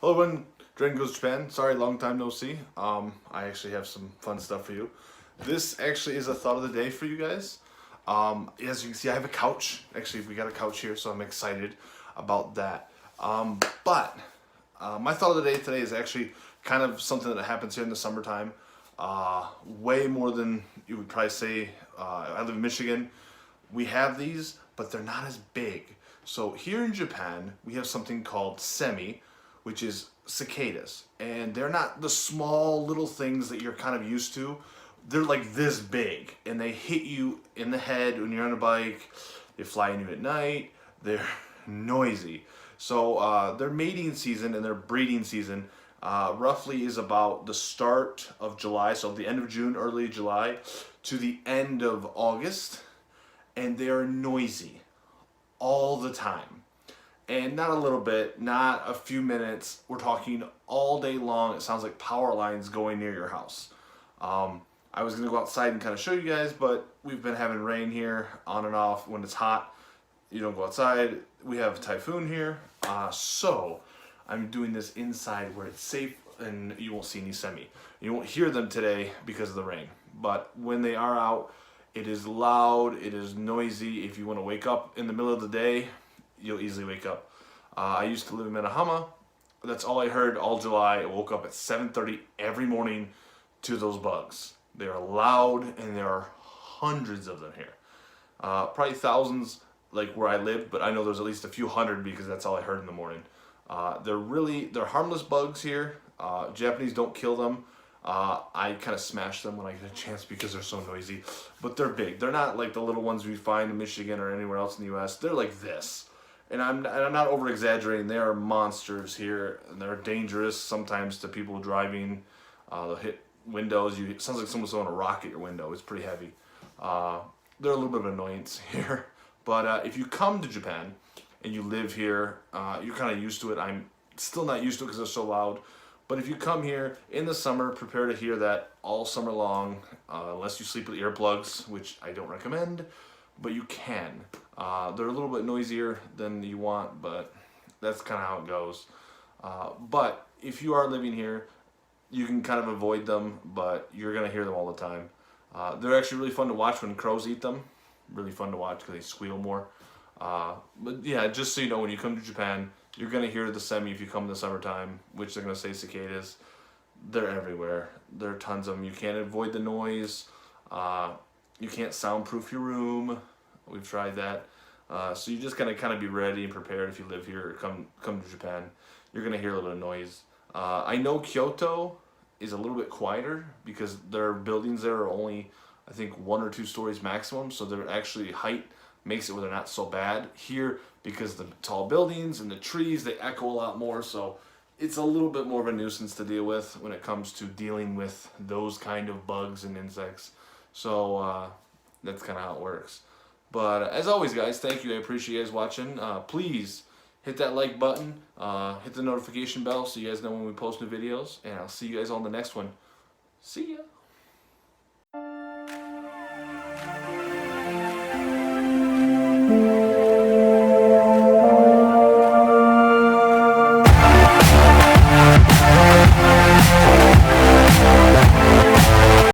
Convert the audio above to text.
Hello everyone, Dragon Goes Japan. Sorry, long time no see. I actually have some fun stuff for you. This actually is a thought of the day for you guys. As you can see, I have a couch. Actually, we got a couch here, so I'm excited about that. My thought of the day today is actually kind of something that happens here in the summertime. Way more than you would probably say. I live in Michigan. We have these, but they're not as big. So here in Japan, we have something called semi, which is cicadas. And they're not the small little things that you're kind of used to. They're like this big, and they hit you in the head when you're on a bike. They fly in you at night. They're noisy. So their mating season and their breeding season roughly is about the start of July, so the end of June, early July, to the end of August. And they are noisy all the time. And not a little bit, not a few minutes. We're talking all day long. It sounds like power lines going near your house. I was gonna go outside and kind of show you guys, but we've been having rain here on and off. When it's hot, you don't go outside. We have a typhoon here. So I'm doing this inside where it's safe and you won't see any semi. You won't hear them today because of the rain. But when they are out, it is loud, it is noisy. If you want to wake up in the middle of the day, you'll easily wake up. I used to live in Minahama. That's all I heard all July. I woke up at 7:30 every morning to those bugs. They are loud, and there are hundreds of them here. Probably thousands like where I live, but I know there's at least a few hundred because that's all I heard in the morning. They're harmless bugs here. Japanese don't kill them. I kind of smash them when I get a chance because they're so noisy, but they're big. They're not like the little ones we find in Michigan or anywhere else in the U.S. They're like this, and I'm not over exaggerating. They are monsters here, and they're dangerous sometimes to people driving. They'll hit windows. It sounds like someone's throwing a rock at your window. It's pretty heavy. They're a little bit of an annoyance here, but if you come to Japan and you live here, you're kind of used to it. I'm still not used to it because they're so loud. But if you come here in the summer, prepare to hear that all summer long, unless you sleep with earplugs, which I don't recommend, but you can. They're a little bit noisier than you want, but that's kind of how it goes. But if you are living here, you can kind of avoid them, but you're going to hear them all the time. They're actually really fun to watch when crows eat them. Really fun to watch because they squeal more. But yeah, just so you know, when you come to Japan, you're going to hear the semi if you come in the summertime, which they're going to say cicadas. They're everywhere. There are tons of them. You can't avoid the noise. You can't soundproof your room. We've tried that. So you just got to kind of be ready and prepared if you live here or come to Japan. You're going to hear a little bit of noise. I know Kyoto is a little bit quieter because their buildings there are only, I think, 1 or 2 stories maximum. So they're actually height makes it where they're not so bad. Here, because the tall buildings and the trees, they echo a lot more, so it's a little bit more of a nuisance to deal with when it comes to dealing with those kind of bugs and insects. So that's kind of how it works. But as always, guys, thank you. I appreciate you guys watching. Please hit that like button, hit the notification bell so you guys know when we post new videos, and I'll see you guys on the next one. See ya!